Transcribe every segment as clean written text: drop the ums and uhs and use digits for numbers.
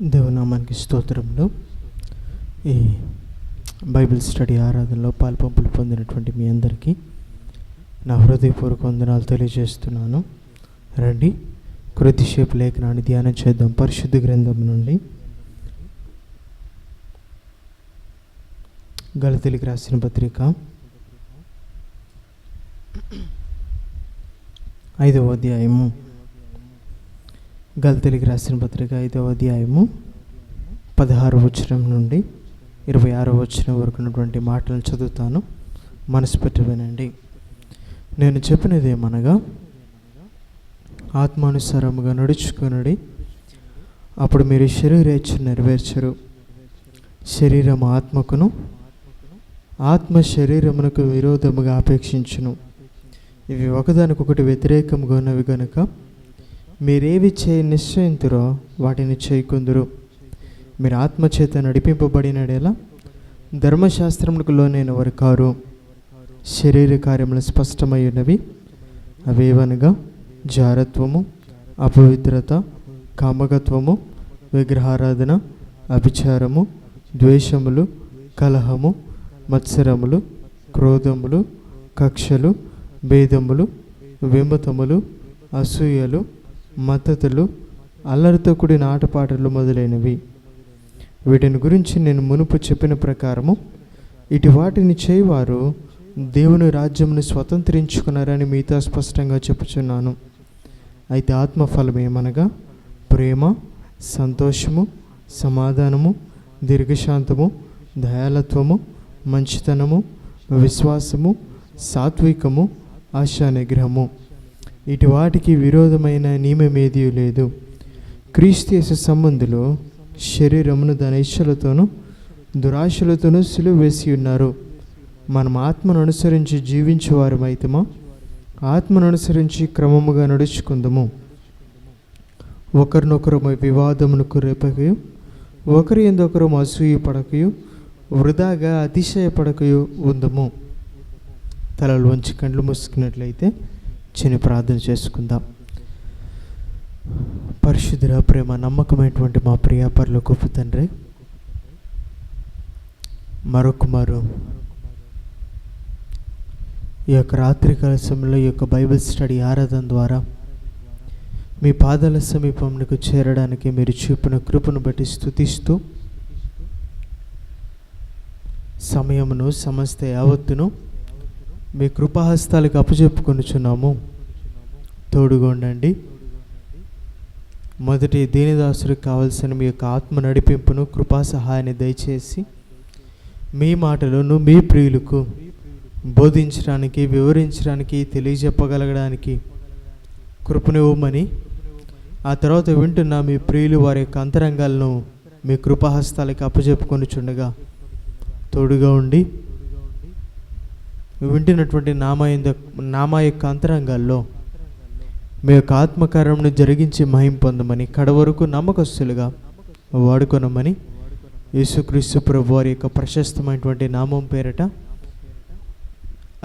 దేవునామానికి స్తోత్రములు. ఈ Bible study ఆరాధనలో పాల్పంపులు పొందినటువంటి మీ అందరికీ నా హృదయపూర్వక వందనాలు తెలియజేస్తున్నాను. రండి, కొద్దిసేపు లేఖనాన్ని ధ్యానం చేద్దాం. పరిశుద్ధ గ్రంథం నుండి గలతీయులకు రాసిన పత్రిక 5వ అధ్యాయము. గలతీయులకు రాసిన పత్రిక 5వ అధ్యాయము 16వ వచనం నుండి 26వ వచనం వరకు ఉన్నటువంటి మాటలను చదువుతాను. మనసు పెట్టి వినండి. నేను చెప్పినది ఏమనగా, ఆత్మానుసారముగా నడుచుకొనుడి, అప్పుడు మీరు శరీరేచ్ఛ నెరవేర్చరు. శరీరము ఆత్మకును, ఆత్మ శరీరమునకు విరోధముగా ఆపేక్షించును. ఇవి ఒకదానికొకటి వ్యతిరేకముగా ఉన్నవి గనుక మీరేవి చేయ నిశ్చయింతురో వాటిని చేయకుందురు. మీరు ఆత్మచేత నడిపింపబడినడేలా ధర్మశాస్త్రములకు లోనైన వారు కారు. శరీర కార్యములు స్పష్టమై ఉన్నవి. అవేవనగా జారత్వము, అపవిత్రత, కామకత్వము, విగ్రహారాధన, అభిచారము, ద్వేషములు, కలహము, మత్సరములు, క్రోధములు, కక్షలు, భేదములు, విమతములు, అసూయలు, మద్దతులు, అల్లరితో కూడిన ఆటపాటలు మొదలైనవి. వీటిని గురించి నేను మునుపు చెప్పిన ప్రకారము ఇటు వాటిని చేయవారు దేవుని రాజ్యమును స్వతంత్రించుకున్నారని మీతో స్పష్టంగా చెప్పుచున్నాను. అయితే ఆత్మఫలం ఏమనగా ప్రేమ, సంతోషము, సమాధానము, దీర్ఘశాంతము, దయాళత్వము, మంచితనము, విశ్వాసము, సాత్వికము, ఆశా నిగ్రహము. ఇటు వాటికి విరోధమైన నియమమేదీ లేదు. క్రీస్తు యేసు సంబంధులు శరీరమును దాని ఇచ్చలతోనూ దురాశలతోనూ సిలువ వేసి ఉన్నారు. మనం ఆత్మను అనుసరించి జీవించేవారమైతమా, ఆత్మను అనుసరించి క్రమముగా నడుచుకుందాము. ఒకరినొకరు వివాదమునకు రేపకయు, ఒకరి ఎందొకరు అసూయ పడకయు, వృధాగా అతిశయపడకయు ఉందము. తలలు వంచి కండ్లు మూసుకున్నట్లయితే చిన్న ప్రార్థన చేసుకుందాం. పరిశుద్ధుల, ప్రేమ, నమ్మకమైనటువంటి మా ప్రియ పరలోకపు తండ్రి, మరొకమారు ఈ యొక్క రాత్రికాల సమయంలో ఈ యొక్క బైబిల్ స్టడీ ఆరాధన ద్వారా మీ పాదాల సమీపంకు చేరడానికి మీరు చూపిన కృపను బట్టి స్తుతిస్తూ సమయమును సమస్త యావత్తును మీ కృపాహస్తాలకు అప్పచెప్పుకొనుచున్నాము. తోడుగా ఉండండి. మొదటి దీనిదాసుడికి కావలసిన మీ యొక్క ఆత్మ నడిపింపును, కృపా సహాయాన్ని దయచేసి మీ మాటలను మీ ప్రియులకు బోధించడానికి, వివరించడానికి, తెలియజెప్పగలగడానికి కృపనివ్వమని, ఆ తర్వాత వింటున్న మీ ప్రియులు వారి యొక్క అంతరంగాలను మీ కృపాహస్తాలకు అప్పచెప్పుకొనుచుండగా తోడుగా ఉండి వింటున్నటువంటి నామా యొక్క అంతరంగాల్లో మీ యొక్క ఆత్మకార్యమును జరిగించి మహిమ పొందమని, కడవరకు నమ్మకస్తులుగా వాడుకొనమని యేసుక్రీస్తు ప్రభు వారి యొక్క ప్రశస్తమైనటువంటి నామం పేరట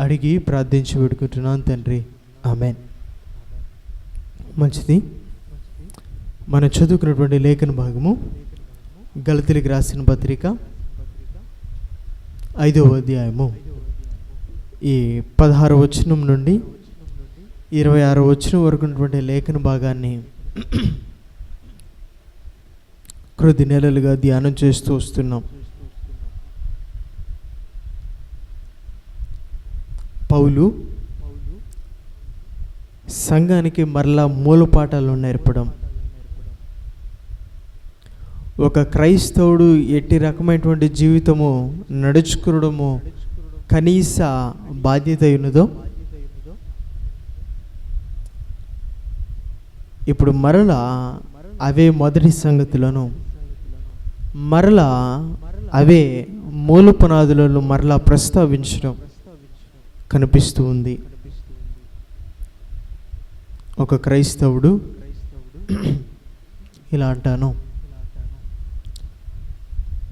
అడిగి ప్రార్థించి వేడుకుంటున్నాను తండ్రి, ఆమేన్. మంచిది. మనం చదువుకున్నటువంటి లేఖన భాగము గలతీయులకు రాసిన పత్రిక 5వ అధ్యాయము ఈ 16వ వచనం నుండి 26వ వచనం వరకు ఉన్నటువంటి లేఖన భాగాన్ని కొద్ది నెలలుగా ధ్యానం చేస్తూ వస్తున్నాం. పౌలు సంఘానికి మరలా మూలపాఠాలను నేర్పడం, ఒక క్రైస్తవుడు ఎట్టి రకమైనటువంటి జీవితము నడుచుకోవడము కనీస బాధ్యత ఉన్నదో ఇప్పుడు మరలా అవే మొదటి సంగతులను, మరలా అవే మూల పునాదులను మరలా ప్రస్తావించడం కనిపిస్తూ ఉంది. ఒక క్రైస్తవుడు ఇలా అంటాను,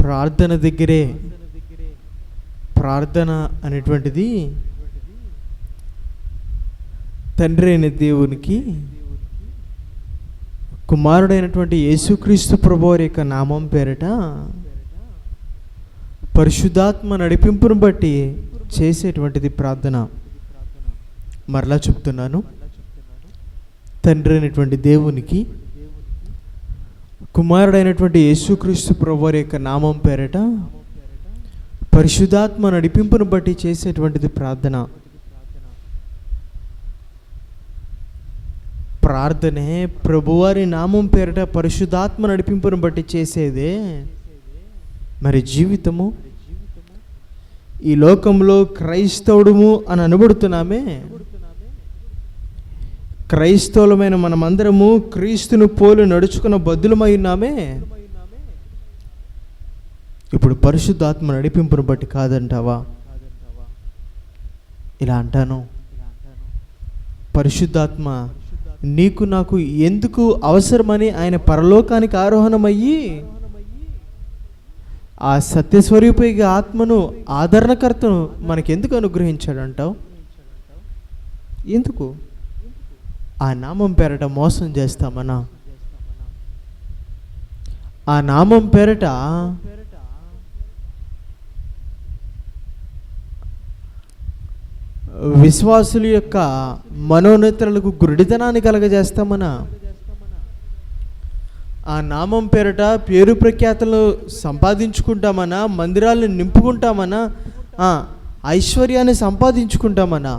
ప్రార్థన దగ్గరే, ప్రార్థన అనేటువంటిది తండ్రి అయిన దేవునికి కుమారుడైనటువంటి యేసుక్రీస్తు ప్రభువారి యొక్క నామం పేరిట పరిశుద్ధాత్మ నడిపింపును బట్టి చేసేటువంటిది ప్రార్థన. మరలా చెప్తున్నాను, తండ్రి అయినటువంటి దేవునికి కుమారుడైనటువంటి యేసుక్రీస్తు ప్రభువారి యొక్క నామం పేరిట పరిశుద్ధాత్మ నడిపింపును బట్టి చేసేటువంటిది ప్రార్థన. ప్రార్థనే ప్రభువారి నామం పేరిట పరిశుద్ధాత్మ నడిపింపును బట్టి చేసేదే. మరి జీవితము ఈ లోకంలో క్రైస్తవుడుము అని అనబడుతున్నామే. క్రైస్తవులమైన మనమందరము క్రీస్తును పోలి నడుచుకున్న బద్దులమై ఉన్నామే. ఇప్పుడు పరిశుద్ధాత్మ నడిపింపును బట్టి కాదంటావా? ఇలా అంటాను, పరిశుద్ధాత్మ నీకు నాకు ఎందుకు అవసరమని ఆయన పరలోకానికి ఆరోహణమయ్యి ఆ సత్యస్వరూపైక ఆత్మను ఆదరణకర్తను మనకెందుకు అనుగ్రహించాడంటావు? ఎందుకు? ఆ నామం పేరట మోసం చేస్తామనా? ఆ నామం పేరట విశ్వాసుల యొక్క మనోనేత్రలకు గురుడితనాన్ని కలగజేస్తామనా? ఆ నామం పేరట పేరు ప్రఖ్యాతలు సంపాదించుకుంటామనా? మందిరాలను నింపుకుంటామనా? ఐశ్వర్యాన్ని సంపాదించుకుంటామనా?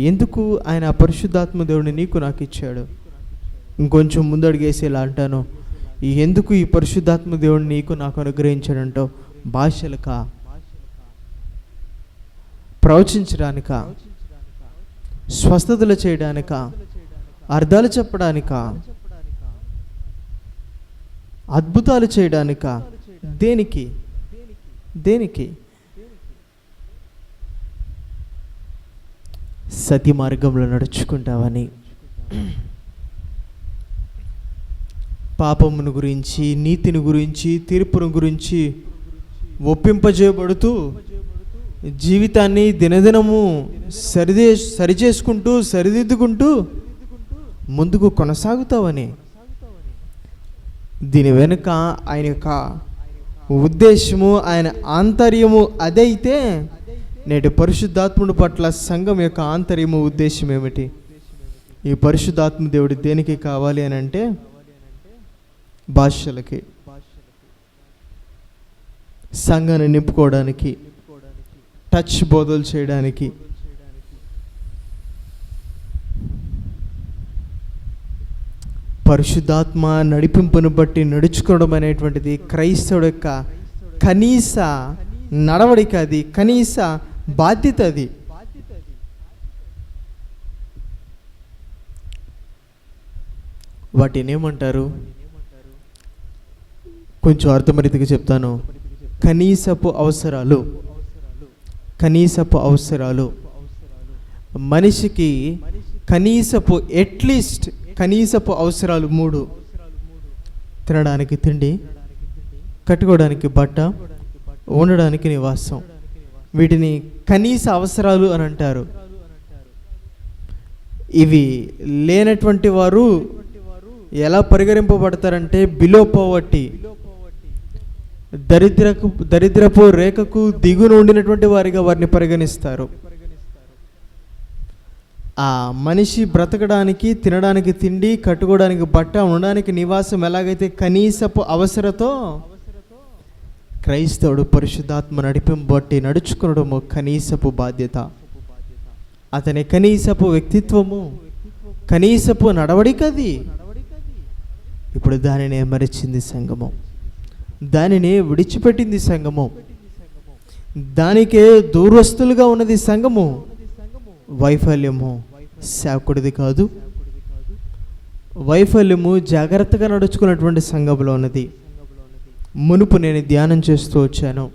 ఎందుకు ఆయన పరిశుద్ధాత్మ దేవుడిని నీకు నాకు ఇచ్చాడు? ఇంకొంచెం ముందడుగేసి ఇలా అంటాను, ఎందుకు ఈ పరిశుద్ధాత్మ దేవుడిని నీకు నాకు అనుగ్రహించాడంటావు? భాషలకా, ప్రవచించడానికా, స్వస్థతలు చేయడానికా, అర్థాలు చెప్పడానికా, అద్భుతాలు చేయడానికా? దేనికి? దేనికి? సతి మార్గంలో నడుచుకుంటావని, పాపమును గురించి, నీతిని గురించి, తీర్పును గురించి ఒప్పింపజేయబడుతూ జీవితాన్ని దినదినము సరిచేసుకుంటూ సరిదిద్దుకుంటూ ముందుకు కొనసాగుతావని. దీని వెనుక ఆయన యొక్క ఉద్దేశము, ఆయన ఆంతర్యము అదైతే నేటి పరిశుద్ధాత్ముడి పట్ల సంఘం యొక్క ఆంతర్యము, ఉద్దేశం ఏమిటి? ఈ పరిశుద్ధాత్మ దేవుడు దేనికి కావాలి అని అంటే, భాషలకి, సంఘాన్ని నింపుకోవడానికి, టచ్ బోధలు చేయడానికి. పరిశుద్ధాత్మ నడిపింపును బట్టి నడుచుకోవడం అనేటువంటిది క్రైస్తవుడు యొక్క కనీస నడవడిక, అది కనీస బాధ్యత. అది వాటిని ఏమంటారు? కొంచెం అర్థమరీతిగా చెప్తాను. కనీసపు అవసరాలు. కనీసపు అవసరాలు. మనిషికి కనీసపు అట్లీస్ట్ కనీసపు అవసరాలు 3: తినడానికి తిండి, కట్టుకోవడానికి బట్ట, ఉండడానికి నివాసం. వీటిని కనీస అవసరాలు అని అంటారు. ఇవి లేనటువంటి వారు ఎలా పరిగణింపబడతారంటే బిలో పోవర్టీ, దరిద్రపు రేఖకు దిగున ఉండినటువంటి వారిగా వారిని పరిగణిస్తారు. ఆ మనిషి బ్రతకడానికి, తినడానికి తిండి, కట్టుకోవడానికి బట్ట, ఉండడానికి నివాసం ఎలాగైతే కనీసపు అవసరతో, క్రైస్తవుడు పరిశుద్ధాత్మ నడిపింబట్టి నడుచుకోవడము కనీసపు బాధ్యత. అతని కనీసపు వ్యక్తిత్వము, కనీసపు నడవడికది. ఇప్పుడు దానినే మరిచింది సంఘము, దానిని విడిచిపెట్టింది సంఘము, దానికే దూరస్తులుగా ఉన్నది సంఘము. వైఫల్యము సేవకుడిది కాదు, వైఫల్యము జాగ్రత్తగా నడుచుకున్నటువంటి సంఘంలో ఉన్నది. మునుపు నేను ధ్యానం చేస్తూ వచ్చాను.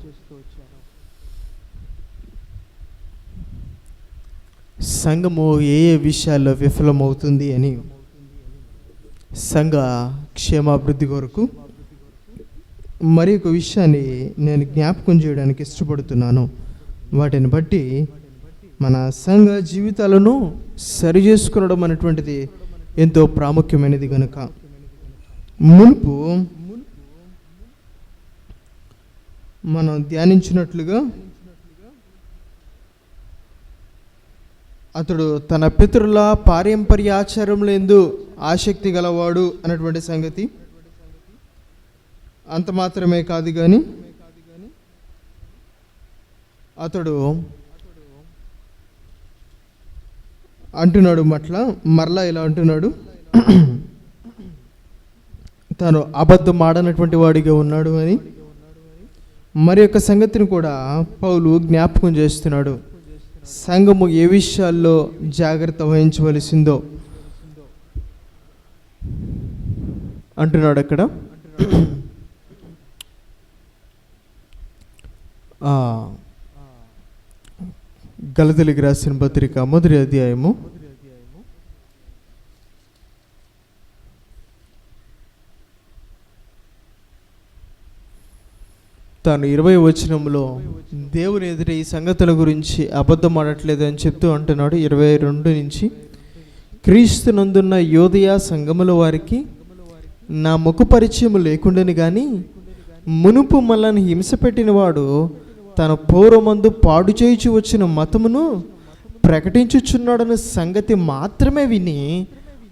సంఘము ఏ ఏ విషయాల్లో విఫలమవుతుంది అని. సంఘ క్షేమాభివృద్ధి కొరకు మరి ఒక విషయాన్ని నేను జ్ఞాపకం చేయడానికి ఇష్టపడుతున్నాను. వాటిని బట్టి మన సంఘ జీవితాలను సరి చేసుకోవడం అనేటువంటిది ఎంతో ప్రాముఖ్యమైనది గనుక. మునుపు మనం ధ్యానించినట్లుగా అతడు తన పితరుల పారంపర్య ఆచారంలో ఎందు ఆసక్తి గలవాడు అన్నటువంటి సంగతి. అంత మాత్రమే కాదు కానీ అతడు అంటున్నాడు మరలా ఇలా అంటున్నాడు, తాను అబద్ధం ఆడనటువంటి వాడిగా ఉన్నాడు అని. మరి యొక్క సంగతిని కూడా పౌలు జ్ఞాపకం చేస్తున్నాడు. సంఘము ఏ విషయాల్లో జాగ్రత్త వహించవలసిందో అంటున్నాడు అక్కడ. గలతీయులకు రాసిన పత్రిక 1వ అధ్యాయము 20వ వచనంలో దేవుని ఎదుట ఈ సంగతుల గురించి అబద్ధం ఆడట్లేదు అని చెప్తూ అంటున్నాడు. 22 నుంచి, క్రీస్తునందున్న యోదయ సంఘముల వారికి నా ముఖ పరిచయం లేకుండాని కానీ మునుపు మనల్ని హింస పెట్టిన వాడు తన పూర్వమందు పాడు చేయుచు వచ్చిన మతమును ప్రకటించుచున్నాడన్న సంగతి మాత్రమే విని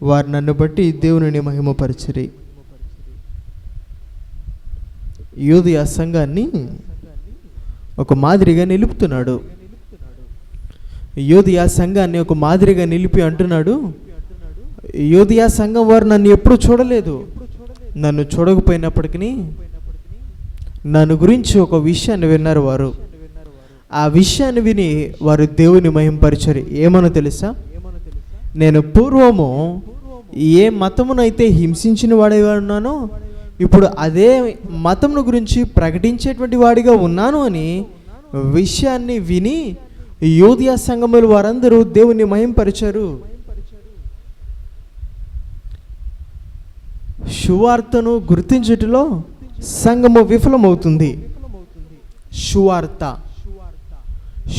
వారు నన్ను బట్టి దేవుని మహిమపరచరి. యోదయ సంఘాన్ని ఒక మాదిరిగా నిలుపుతున్నాడు. యోదయ సంఘాన్ని ఒక మాదిరిగా నిలిపి అంటున్నాడు, యోదయ సంఘం వారు నన్ను ఎప్పుడు చూడలేదు, నన్ను చూడకపోయినప్పటికీ నన్ను గురించి ఒక విషయాన్ని విన్నారు. వారు ఆ విషయాన్ని విని వారు దేవుని మహిమపరిచారు. ఏమనో తెలుసా, నేను పూర్వము ఏ మతమునైతే హింసించిన వాడిగా ఉన్నానో ఇప్పుడు అదే మతమును గురించి ప్రకటించేటువంటి వాడిగా ఉన్నాను అని విషయాన్ని విని యోదయ సంఘములు వారందరూ దేవుని మహిమపరిచారు. సువార్తను గుర్తించుటలో సంఘము విఫలమవుతుంది.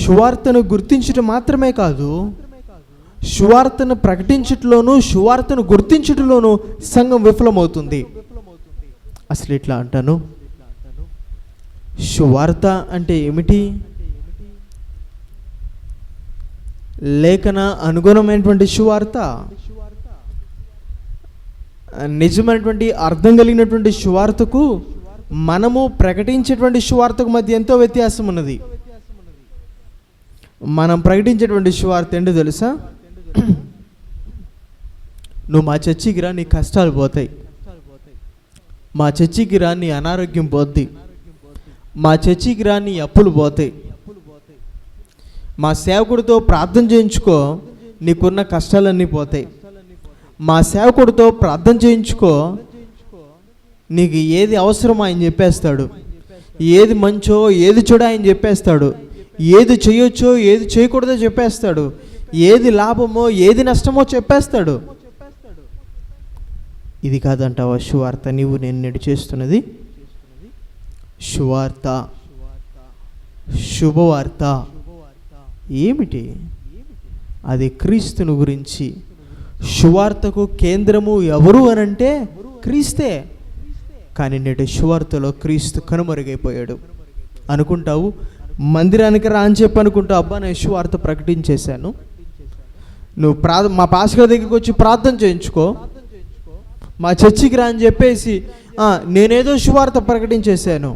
సువార్తను గుర్తించటం మాత్రమే కాదు, సువార్తను ప్రకటించటలోను సువార్తను గుర్తించటలోను సంఘం విఫలమవుతుంది. అసలు ఇట్లా అంటాను, సువార్త అంటే ఏమిటి? లేఖన అనుగుణమైనటువంటి సువార్త, నిజమైనటువంటి అర్థం కలిగినటువంటి సువార్తకు మనము ప్రకటించేటువంటి సువార్తకు మధ్య ఎంతో వ్యత్యాసం ఉన్నది. మనం ప్రకటించేటువంటి సువార్త ఏంటో తెలుసా? నువ్వు మా చర్చికి రా, నీ కష్టాలు పోతాయి. మా చర్చికి రా, నీ అనారోగ్యం పోద్ది. మా చర్చికి రా, నీ అప్పులు పోతాయి. మా సేవకుడితో ప్రార్థన చేయించుకో, నీకున్న కష్టాలన్నీ పోతాయి. మా సేవకుడితో ప్రార్థన చేయించుకో, నీకు ఏది అవసరమో ఆయన చెప్పేస్తాడు. ఏది మంచో ఏది చెడో ఆయన చెప్పేస్తాడు. ఏది చేయొచ్చో ఏది చేయకూడదో చెప్పేస్తాడు. ఏది లాభమో ఏది నష్టమో చెప్పేస్తాడు. ఇది కాదంటావా సువార్త? నీవు నేను నేడు చేస్తున్నది సువార్త, శుభవార్త. ఏమిటి అది? క్రీస్తుని గురించి. సువార్తకు కేంద్రము ఎవరు అనంటే క్రీస్తే. కానీ నేటి సువార్తలో క్రీస్తు కనుమరుగైపోయాడు. అనుకుంటావు మందిరానికి రా అని చెప్పి అనుకుంటావు, అబ్బా నేను సువార్త ప్రకటించేశాను, నువ్వు మా పాస్టర్ దగ్గరికి వచ్చి ప్రార్థన చేయించుకో, మా చర్చికి రా అని చెప్పేసి నేనేదో సువార్త ప్రకటించేశాను.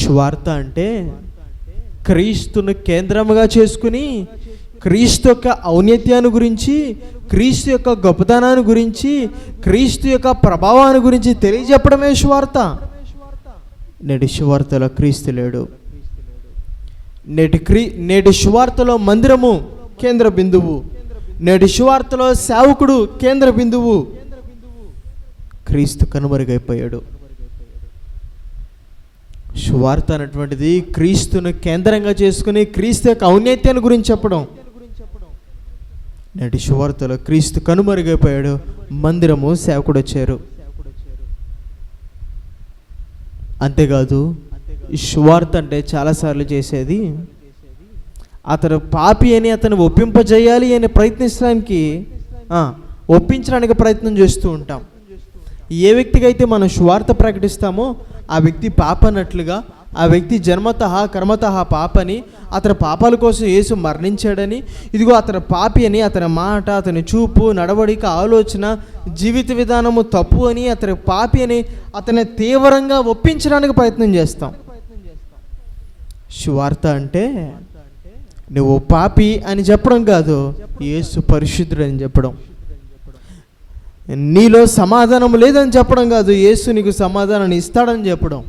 సువార్త అంటే క్రీస్తును కేంద్రముగా చేసుకుని క్రీస్తు యొక్క ఔన్నత్యాన్ని గురించి, క్రీస్తు యొక్క గొప్పతనాన్ని గురించి, క్రీస్తు యొక్క ప్రభావాన్ని గురించి తెలియజెప్పడమే సువార్త. నేటి సువార్తలో క్రీస్తు లేడు. నేటి సువార్తలో మందిరము కేంద్ర బిందువు. నేటి సువార్తలో సేవకుడు కేంద్ర బిందువు. క్రీస్తు కనుమరుగైపోయాడు. సువార్త అనేటువంటిది క్రీస్తును కేంద్రంగా చేసుకుని క్రీస్తు యొక్క ఔన్నత్యాన్ని గురించి చెప్పడం. నేటి సువార్తలో క్రీస్తు కనుమరుగైపోయాడు, మందిరము సేవకుడు వచ్చారు. అంతేకాదు, ఈ సువార్త అంటే చాలాసార్లు చేసేది అతను పాపి అని అతను ఒప్పింపజేయాలి అని ప్రయత్నించడానికి ఒప్పించడానికి ప్రయత్నం చేస్తూ ఉంటాం. ఏ వ్యక్తికి అయితే మనం సువార్త ప్రకటిస్తామో ఆ వ్యక్తి పాప అన్నట్లుగా, ఆ వ్యక్తి జన్మతః కర్మతః పాపని, అతని పాపాల కోసం యేసు మరణించాడని, ఇదిగో అతని పాపి అని, అతని మాట, అతని చూపు, నడవడిక, ఆలోచన, జీవిత విధానము తప్పు అని, అతని పాపి అని అతన్ని తీవ్రంగా ఒప్పించడానికి ప్రయత్నం చేస్తాం. సువార్త అంటే నువ్వు పాపి అని చెప్పడం కాదు, యేసు పరిశుద్ధుడు అని చెప్పడం. నీలో సమాధానం లేదని చెప్పడం కాదు, యేసు నీకు సమాధానాన్ని ఇస్తాడని చెప్పడం.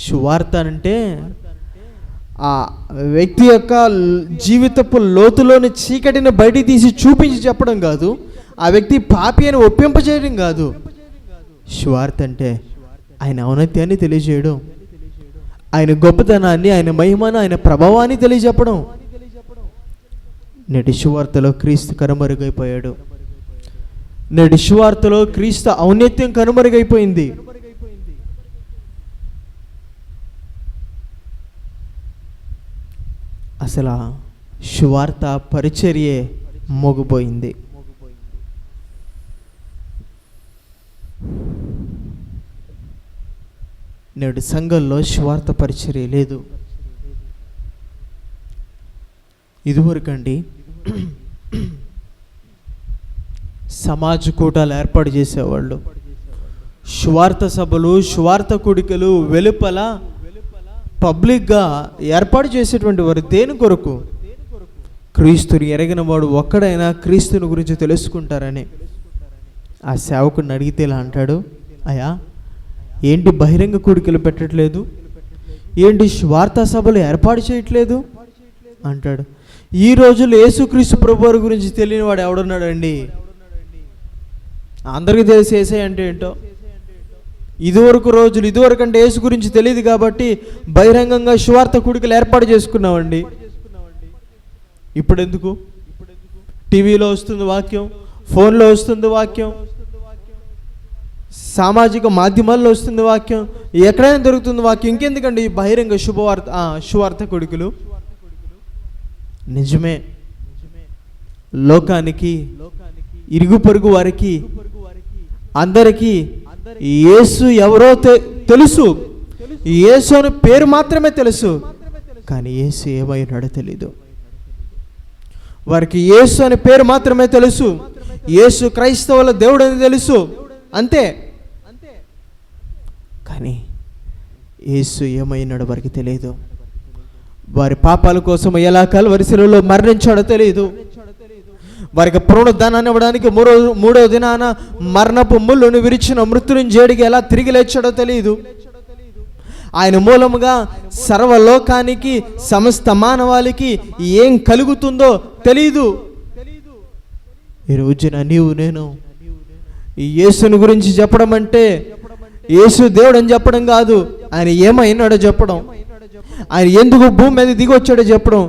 సువార్త అంటే ఆ వ్యక్తి యొక్క జీవితపు లోతులోని చీకటిని బయటికి తీసి చూపించి చెప్పడం కాదు, ఆ వ్యక్తి పాపి అని ఒప్పింపజేయడం కాదు. సువార్త అంటే ఆయన ఔన్నత్యాన్ని తెలియజేయడం, ఆయన గొప్పతనాన్ని, ఆయన మహిమను, ఆయన ప్రభావాన్ని తెలియజెప్పడం. నేటి సువార్తలో క్రీస్తు కనుమరుగైపోయాడు. నేటి సువార్తలో క్రీస్తు ఔన్నత్యం కనుమరుగైపోయింది. అసలు సువార్త పరిచర్యే మోగిపోయింది. నేడు సంఘంలో సువార్త పరిచర్య లేదు. ఇదివరకండి సమాజ కూటాలు ఏర్పాటు చేసేవాళ్ళు. సువార్త సభలు, సువార్త కూడికలు వెలుపల పబ్లిక్గా ఏర్పాటు చేసేటువంటి వారు దేని కొరకు? క్రీస్తుని ఎరగిన వాడు ఒక్కడైనా క్రీస్తుని గురించి తెలుసుకుంటారని. ఆ సేవకుడిని అడిగితే ఇలా అంటాడు, అయ్యా ఏంటి బహిరంగ కూడికలు పెట్టట్లేదు, ఏంటి సువార్త సభలు ఏర్పాటు చేయట్లేదు అంటాడు. ఈ రోజుల్లో యేసుక్రీస్తు ప్రభువారి గురించి తెలియని వాడు ఎవడున్నాడండి? అందరికీ తెలిసి యేసే అంటే ఏంటో. ఇదివరకు అంటే యేసు గురించి తెలియదు కాబట్టి బహిరంగంగా సువార్త కూడికలు ఏర్పాటు చేసుకున్నామండి. ఇప్పుడు ఎందుకు? టీవీలో వస్తుంది వాక్యం, ఫోన్లో వస్తుంది వాక్యం, సామాజిక మాధ్యమాల్లో వస్తుంది వాక్యం, ఎక్కడైనా దొరుకుతుంది వాక్యం. ఇంకెందుకండి బహిరంగ సువార్త కూడికలు? నిజమే, లోకానికి, ఇరుగు పొరుగు వారికి, అందరికీ యేసు ఎవరో తెలుసు. యేసు అని పేరు మాత్రమే తెలుసు, కానీ యేసు ఏమైనాడో తెలీదు. వారికి యేసు అనే పేరు మాత్రమే తెలుసు, యేసు క్రైస్తవుల దేవుడు అని తెలుసు, అంతే. కానీ యేసు ఏమైనాడో వారికి తెలియదు. వారి పాపాల కోసం ఎలా కల్వరి శిలువలో మరణించాడో తెలియదు. వారికి పునరుద్ధానాన్ని ఇవ్వడానికి మూడో దినాన మరణపు ముళ్ళును విరిచిన మృత్యుంజయుడికి ఎలా తిరిగి లేచాడో తెలియదు. ఆయన మూలముగా సర్వలోకానికి, సమస్త మానవాళికి ఏం కలుగుతుందో తెలియదు. ఈ రోజున నీవు నేను ఈ యేసుని గురించి చెప్పడం అంటే యేసు దేవుడు అని చెప్పడం కాదు, ఆయన ఏమైనాడో చెప్పడం, ఆయన ఎందుకు భూమి మీద దిగి వచ్చాడో చెప్పడం,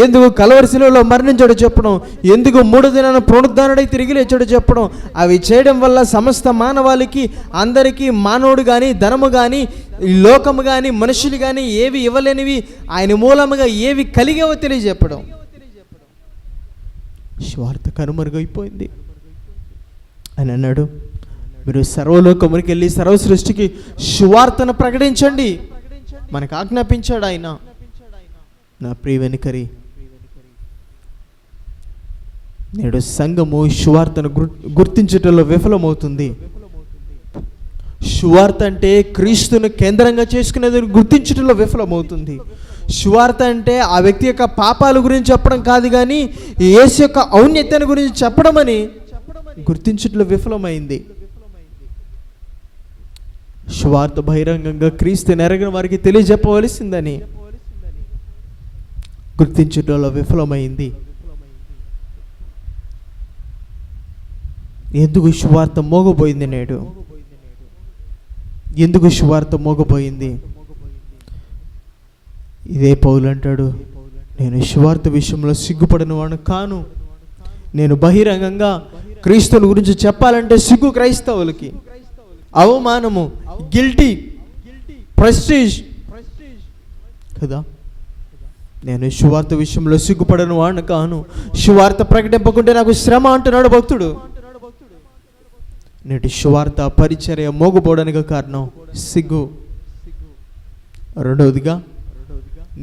ఎందుకు కల్వరి శిలువలో మరణించాడో చెప్పడం, ఎందుకు మూడో దినాన పునరుద్ధానుడై తిరిగి లేచాడో చెప్పడం. అవి చేయడం వల్ల సమస్త మానవాళికి, అందరికీ, మానవుడు కానీ, ధనము కానీ, లోకము కానీ, మనుషులు కానీ ఏవి ఇవ్వలేనివి ఆయన మూలముగా ఏవి కలిగేవో తెలియజెప్పడం. స్వార్థ కనుమరుగైపోయింది. అని అన్నాడు, మీరు సర్వలోకమునికి వెళ్ళి సర్వ సృష్టికి సువార్తను ప్రకటించండి మనకు ఆజ్ఞాపించాడు ఆయన. నా ప్రియ వెనుకరి, నేడు సంఘము సువార్తను గుర్తించటంలో విఫలమవుతుంది. సువార్త అంటే క్రీస్తును కేంద్రంగా చేసుకునేది గుర్తించటంలో విఫలమవుతుంది. సువార్త అంటే ఆ వ్యక్తి యొక్క పాపాల గురించి చెప్పడం కాదు, కానీ యేసు యొక్క ఔన్నత్యాన్ని గురించి చెప్పడం అని గుర్తించటంలో విఫలమైంది. సువార్త బహిరంగంగా క్రీస్తుని ఎరగిన వారికి తెలియజెప్పవలసిందని గుర్తించడంలో విఫలమైంది. ఎందుకు సువార్త మోగబోయింది? నేడు ఎందుకు సువార్త మోగబోయింది? ఇదే పౌలు అంటాడు, నేను సువార్త విషయంలో సిగ్గుపడిన వాడు కాను. నేను బహిరంగంగా క్రీస్తుని గురించి చెప్పాలంటే సిగ్గు క్రైస్తవులకి, అవమానము, గిల్టీ, ప్రెస్టీజ్ కదా. నేను సువార్త విషయంలో సిగ్గుపడను వాడిని కాను, సువార్త ప్రకటింపకుంటే నాకు శ్రమ అంటున్నాడు భక్తుడు. నేటి సువార్త పరిచర్య మోగపోవడానికి కారణం సిగ్గు. రెండవదిగా,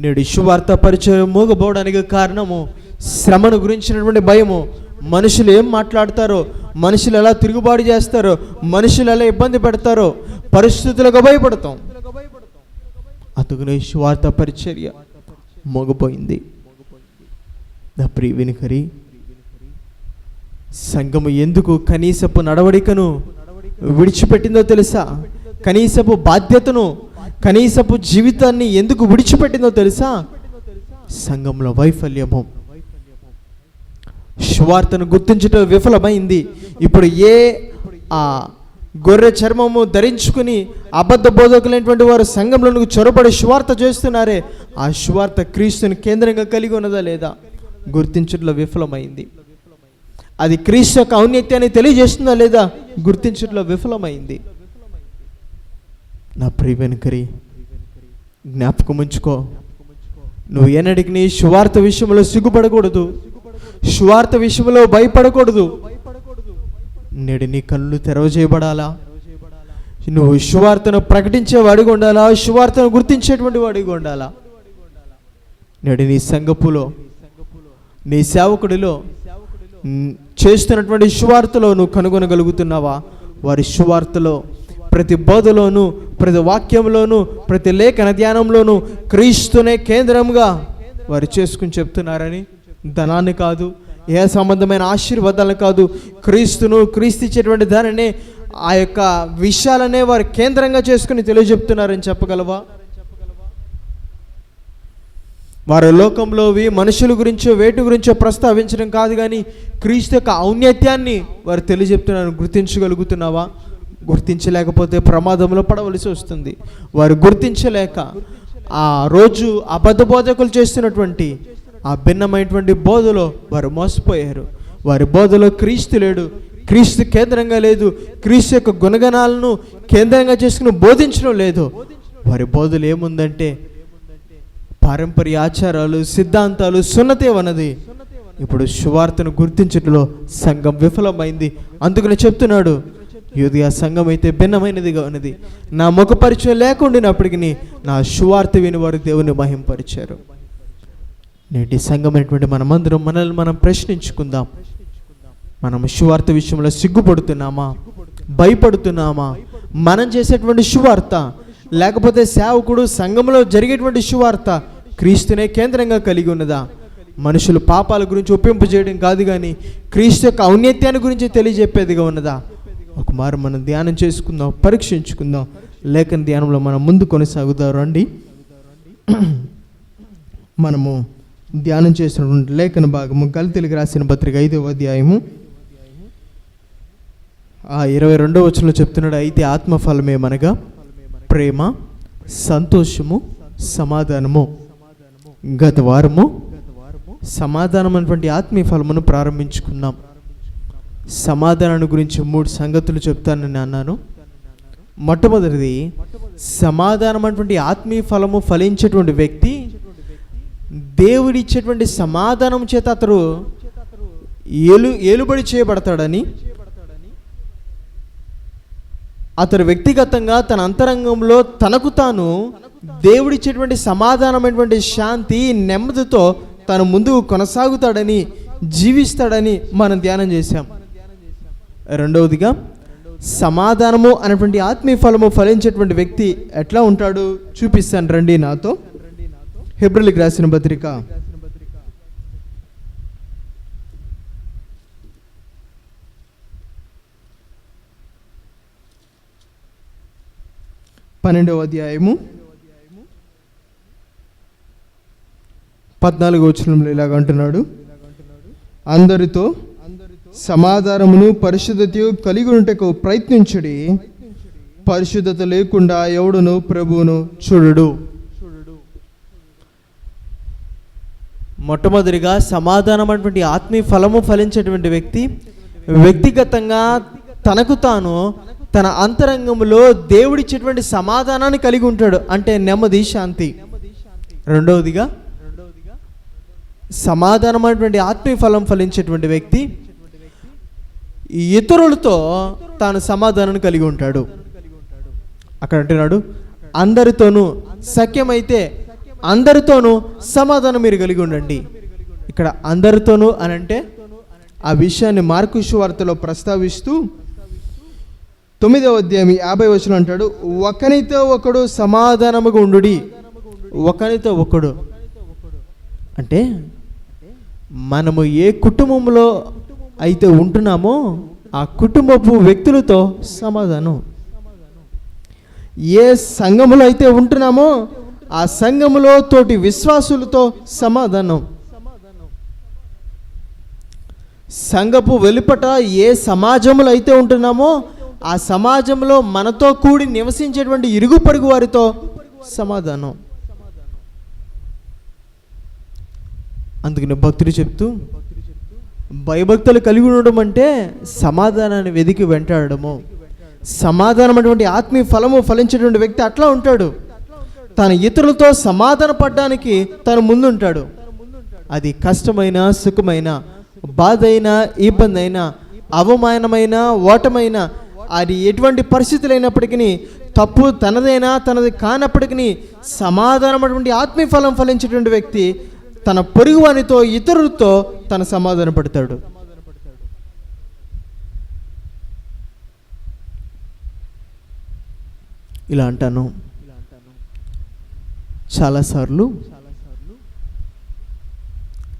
నేటి సువార్త పరిచర్య మోగపోవడానికి కారణము శ్రమను గురించినటువంటి భయము. మనుషులు ఏం మాట్లాడతారో, మనుషులు ఎలా తిరుగుబాటు చేస్తారో, మనుషులు ఎలా ఇబ్బంది పెడతారో పరిస్థితులకు భయపడతాం. అందుకనే సువార్త పరిచర్య మోగపోయింది. నా ప్రియ వినుకరి, సంఘము ఎందుకు కనీసపు నడవడికను విడిచిపెట్టిందో తెలుసా? కనీసపు బాధ్యతను, కనీసపు జీవితాన్ని ఎందుకు విడిచిపెట్టిందో తెలుసా? సంఘంలో వైఫల్యము, సువార్తను గుర్తించడం విఫలమైంది. ఇప్పుడు ఆ గొర్రె చర్మము ధరించుకుని అబద్ధ బోధకులైనటువంటి వారు సంఘంలోనికి చొరబడి సువార్త చేస్తున్నారే, ఆ సువార్త క్రీస్తుని కేంద్రంగా కలిగి ఉన్నదా లేదా గుర్తించడంలో విఫలమైంది. అది క్రీస్తు యొక్క ఔన్నత్యాన్ని తెలియజేస్తుందా లేదా గుర్తించడంలో విఫలమైంది. నా ప్రియ వెనుకరి, జ్ఞాపకం ఉంచుకో, నువ్వు ఎన్నటికి నీ సువార్త విషయంలో సిగ్గుపడకూడదు, సువార్త విషయంలో భయపడకూడదు. నేడు నీ కళ్ళు తెరవజేయబడాలా? నువ్వు సువార్తను ప్రకటించే వాడిగా ఉండాలా? సువార్తను గుర్తించేటువంటి వాడిగా ఉండాలా? నేడు నీ సంఘపులో, నీ సేవకుడిలో చేస్తున్నటువంటి సువార్తలో నువ్వు కనుగొనగలుగుతున్నావా? వారి సువార్తలో ప్రతి బోధలోను, ప్రతి వాక్యంలోను, ప్రతి లేఖన ధ్యానంలోనూ క్రీస్తునే కేంద్రంగా వారు చేసుకుని చెప్తున్నారని, ధనాన్ని కాదు, ఏ సంబంధమైన ఆశీర్వాదాలను కాదు, క్రీస్తును, క్రీస్తు ఇచ్చేటువంటి దానినే, ఆ యొక్క విషయాలనే వారు కేంద్రంగా చేసుకుని తెలియజెప్తున్నారని చెప్పగలవా? వారి లోకంలోవి మనుషుల గురించో వేటి గురించో ప్రస్తావించడం కాదు, కానీ క్రీస్తు యొక్క ఔన్నత్యాన్ని వారు తెలియజెప్తున్నారు. గుర్తించగలుగుతున్నావా? గుర్తించలేకపోతే ప్రమాదంలో పడవలసి వస్తుంది. వారు గుర్తించలేక ఆ రోజు అబద్ధ బోధకులు చేస్తున్నటువంటి ఆ భిన్నమైనటువంటి బోధలో వారు మోసపోయారు. వారి బోధలో క్రీస్తు లేడు, క్రీస్తు కేంద్రంగా లేదు, క్రీస్తు యొక్క గుణగణాలను కేంద్రంగా చేసుకుని బోధించడం లేదు. వారి బోధలు ఏముందంటే పారంపర్య ఆచారాలు, సిద్ధాంతాలు, సున్నతే ఉన్నది. ఇప్పుడు సువార్తను గుర్తించడంలో సంఘం విఫలమైంది. అందుకని చెప్తున్నాడు, యూదయ సంఘం అయితే భిన్నమైనదిగా ఉన్నది. నా ముఖ పరిచయం లేకుండానప్పటికీ నా సువార్త విని వారు దేవుని మహింపరిచారు. నేటి సంఘమైనటువంటి మనమందరం మనల్ని మనం ప్రశ్నించుకుందాం. మనం సువార్త విషయంలో సిగ్గుపడుతున్నామా? భయపడుతున్నామా? మనం చేసేటువంటి సువార్త, లేకపోతే సేవకుడు సంఘంలో జరిగేటువంటి సువార్త క్రీస్తునే కేంద్రంగా కలిగి ఉన్నదా? మనుషులు పాపాల గురించి ఒప్పింపు చేయడం కాదు, కానీ క్రీస్తు యొక్క ఔన్నత్యాన్ని గురించి తెలియజెప్పేదిగా ఉన్నదా? ఒక మారు మనం ధ్యానం చేసుకుందాం, పరీక్షించుకుందాం. లేఖన ధ్యానంలో మనం ముందు కొనసాగుదాం రండి. మనము ధ్యానం చేసినటువంటి లేఖన భాగము గలతీయులకు రాసిన పత్రిక 5వ అధ్యాయము 22వ వచనంలో చెప్తున్నాడు, అయితే ఆత్మఫలమేమనగా ప్రేమ, సంతోషము, సమాధానము. గత వారము సమాధానం అనేటువంటి ఆత్మీయ ఫలమును ప్రారంభించుకున్నాం. సమాధానాన్ని గురించి 3 సంగతులు చెప్తానని అన్నాను. మొట్టమొదటిది, సమాధానం అనేటువంటి ఆత్మీయ ఫలము ఫలించేటువంటి వ్యక్తి దేవుడిచ్చేటువంటి సమాధానం చేత అతడు ఏలుబడి చేయబడతాడని, అతడు వ్యక్తిగతంగా తన అంతరంగంలో తనకు తాను దేవుడిచ్చేటువంటి సమాధానమైనటువంటి శాంతి, నెమ్మదితో తను ముందుకు కొనసాగుతాడని, జీవిస్తాడని మనం ధ్యానం చేశాం. రెండవదిగా, సమాధానము అనేటువంటి ఆత్మీయ ఫలము ఫలించేటువంటి వ్యక్తి ఎట్లా ఉంటాడు చూపిస్తాను రండి నాతో. హెబ్రీయులకు రాసిన పత్రిక 12వ అధ్యాయము 14వ వచనంలో ఇలాగ అంటున్నాడు, అందరితో సమాధానమును పరిశుద్ధతయు కలిగి ఉంటకు ప్రయత్నించుడి, పరిశుద్ధత లేకుండా ఎవడును ప్రభువును చూడడు. మొట్టమొదటిగా సమాధానం అటువంటి ఆత్మీయ ఫలము ఫలించేటువంటి వ్యక్తి వ్యక్తిగతంగా తనకు తాను తన అంతరంగంలో దేవుడిచ్చేటువంటి సమాధానాన్ని కలిగి ఉంటాడు, అంటే నెమ్మది, శాంతి. రెండవదిగా సమాధానమైనటువంటి ఆత్మీయ ఫలం ఫలించేటువంటి వ్యక్తి ఇతరులతో తాను సమాధానం కలిగి ఉంటాడు. అక్కడ అంటున్నాడు, అందరితోనూ సఖ్యమైతే అందరితోనూ సమాధానం మీరు కలిగి ఉండండి. ఇక్కడ అందరితోనూ అని అంటే ఆ విషయాన్ని మార్కు సువార్తలో ప్రస్తావిస్తూ 9వ అధ్యాయం 50వ వచనం అంటాడు, ఒకనితో ఒకడు సమాధానముగా ఉండుడి. ఒకనితో ఒకడు అంటే మనము ఏ కుటుంబంలో అయితే ఉంటున్నామో ఆ కుటుంబపు వ్యక్తులతో సమాధానం, ఏ సంఘములో అయితే ఉంటున్నామో ఆ సంఘములో తోటి విశ్వాసులతో సమాధానం, సంఘపు వెలుపట ఏ సమాజంలో అయితే ఉంటున్నామో ఆ సమాజంలో మనతో కూడి నివసించేటువంటి ఇరుగు పొరుగు వారితో సమాధానం. అందుకని భక్తులు చెప్తూ, భయభక్తులు కలిగి ఉండడం అంటే సమాధానాన్ని వెదికి వెంటాడము. సమాధానం అటువంటి ఆత్మీయ ఫలము ఫలించేటువంటి వ్యక్తి అట్లా ఉంటాడు. తన ఇతరులతో సమాధాన పడడానికి తను ముందుంటాడు. అది కష్టమైన, సుఖమైన, బాధ అయినా, ఇబ్బంది అయినా, అవమానమైన, ఓటమైన, అది ఎటువంటి పరిస్థితులు అయినప్పటికీ, తప్పు తనదైనా తనది కానప్పటికీ సమాధానమైనటువంటి ఆత్మీయ ఫలం ఫలించేటువంటి వ్యక్తి తన పొరుగు వానితో, ఇతరులతో తన సమాధాన పడతాడు. ఇలా అంటాను, చాలాసార్లు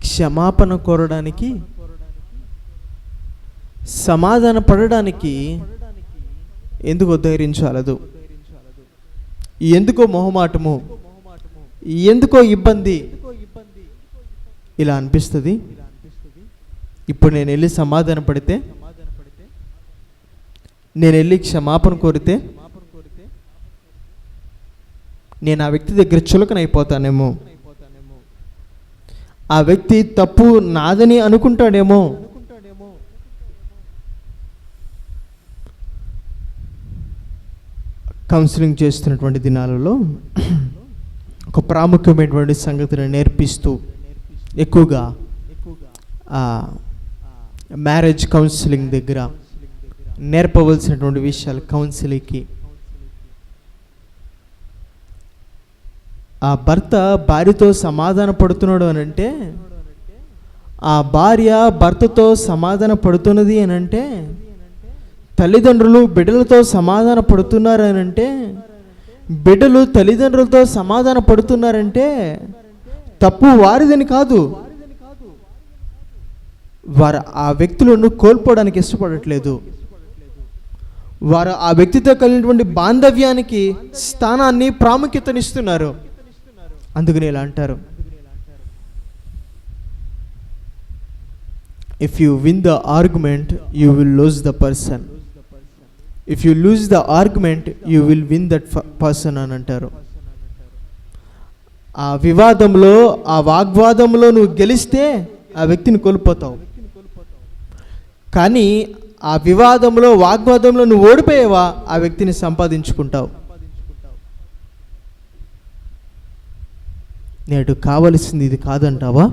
క్షమాపణ కోరడానికి, సమాధాన పడడానికి ఎందుకో ధైర్యం చాలదు, ఎందుకో మొహమాటము, ఎందుకో ఇబ్బంది ఇలా అనిపిస్తుంది. ఇప్పుడు నేను వెళ్ళి సమాధాన పడితే, నేను వెళ్ళి క్షమాపణ కోరితే నేను ఆ వ్యక్తి దగ్గర చులకనైపోతానేమో, ఆ వ్యక్తి తప్పు నాదని అనుకుంటాడేమో. కౌన్సిలింగ్ చేస్తున్నటువంటి దినాలలో ఒక ప్రాముఖ్యమైనటువంటి సంగతిని నేర్పిస్తూ ఎక్కువగా మ్యారేజ్ కౌన్సిలింగ్ దగ్గర నేర్పవలసినటువంటి విషయాలు, కౌన్సిలింగ్కి ఆ భర్త భార్యతో సమాధాన పడుతున్నాడు అని అంటే, ఆ భార్య భర్తతో సమాధాన పడుతున్నది అని అంటే, తల్లిదండ్రులు బిడ్డలతో సమాధాన పడుతున్నారు అని అంటే, బిడ్డలు తల్లిదండ్రులతో సమాధాన పడుతున్నారంటే తప్పు వారిదని కాదు. వారు ఆ వ్యక్తులను కోల్పోవడానికి ఇష్టపడట్లేదు. వారు ఆ వ్యక్తితో కలిగినటువంటి బాంధవ్యానికి స్థానాన్ని, ప్రాముఖ్యతనిస్తున్నారు. అందుకని ఇలా అంటారు, if you win the argument you will lose the person, if you lose the argument you will win that person అని అంటారు. ఆ వివాదంలో, ఆ వాగ్వాదంలో నువ్వు గెలిస్తే ఆ వ్యక్తిని కోల్పోతావు. కానీ ఆ వివాదంలో, వాగ్వాదంలో నువ్వు ఓడిపోయేవా ఆ వ్యక్తిని సంపాదించుకుంటావు. నేడు కావలసింది ఇది కాదంటావా?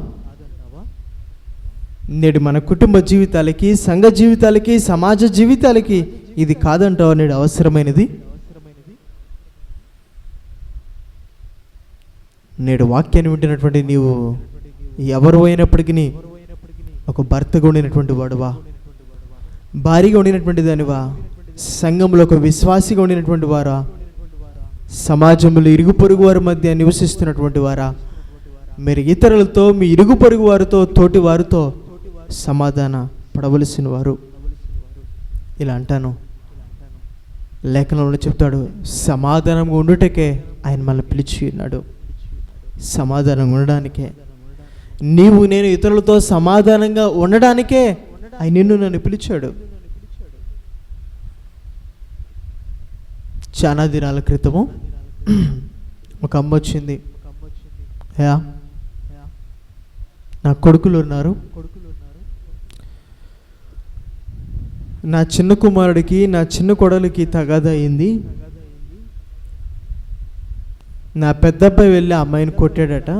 నేడు మన కుటుంబ జీవితాలకి, సంఘ జీవితాలకి, సమాజ జీవితాలకి ఇది కాదంటావా నేడు అవసరమైనది? నేడు వాక్యాన్ని వింటున్నటువంటి నీవు ఎవరు అయినప్పటికీ ఒక భర్తగా ఉండినటువంటి వాడువా, భార్యగా ఉండినటువంటి దానివా, సంఘంలో ఒక విశ్వాసిగా ఉండినటువంటి వారా, సమాజంలో ఇరుగు పొరుగు వారి మధ్య నివసిస్తున్నటువంటి వారా, మీరు ఇతరులతో, మీ ఇరుగు పొరుగు వారితో, తోటి వారితో సమాధాన పడవలసిన వారు. ఇలా అంటాను, లేఖనంలో చెప్తాడు, సమాధానంగా ఉండుటకే ఆయన మనల్ని పిలిచి ఉన్నాడు. సమాధానంగా ఉండడానికే, నీవు నేను ఇతరులతో సమాధానంగా ఉండడానికే ఆయన నిన్ను నన్ను పిలిచాడు. చాలా దినాల క్రితము ఒక అమ్మ వచ్చింది, అయ్యా నా కొడుకులు ఉన్నారు, నా చిన్న కుమారుడికి, నా చిన్న కొడలికి తగాదా అయింది, నా పెద్ద అబ్బాయి వెళ్ళి ఆ అమ్మాయిని కొట్టాడట,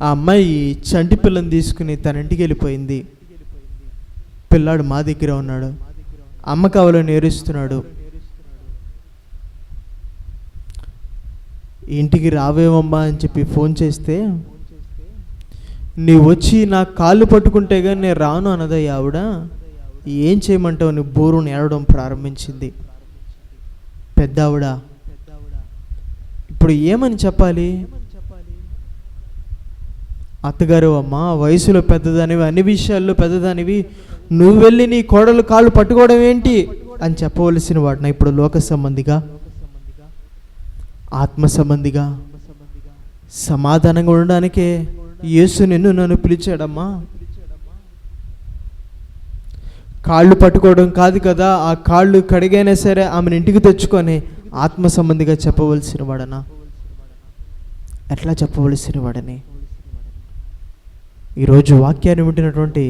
ఆ అమ్మాయి చంటి పిల్లని తీసుకుని తన ఇంటికి వెళ్ళిపోయింది. పిల్లాడు మా దగ్గర ఉన్నాడు. అమ్మ కావాలని ఏడుస్తున్నాడు. ఇంటికి రావేమమ్మా అని చెప్పి ఫోన్ చేస్తే, నీ వచ్చి నా కాళ్ళు పట్టుకుంటే కానీ నేను రాను అన్నదయ్య ఆవిడ. ఏం చేయమంటావు? నీ బోరుని ఏడవడం ప్రారంభించింది. పెద్ద ఆవిడ ఇప్పుడు ఏమని చెప్పాలి? అత్తగారు, అమ్మ వయసులో పెద్దదానివి, అన్ని విషయాల్లో పెద్దదానివి, నువ్వు వెళ్ళి నీ కోడలు కాళ్ళు పట్టుకోవడం ఏంటి అని చెప్పవలసిన వాడిన ఇప్పుడు లోక సంబంధిగా, ఆత్మ సంబంధిగా సమాధానంగా ఉండడానికే యేసు నిన్ను నన్ను పిలిచాడమ్మా. కాళ్ళు పట్టుకోవడం కాదు కదా, ఆ కాళ్ళు కడిగైనా సరే ఆమెను ఇంటికి తెచ్చుకొని ఆత్మ సంబంధిగా చెప్పవలసిన వాడనా? ఎట్లా చెప్పవలసిన వాడని? ఈరోజు వాక్యాన్ని వింటున్నటువంటి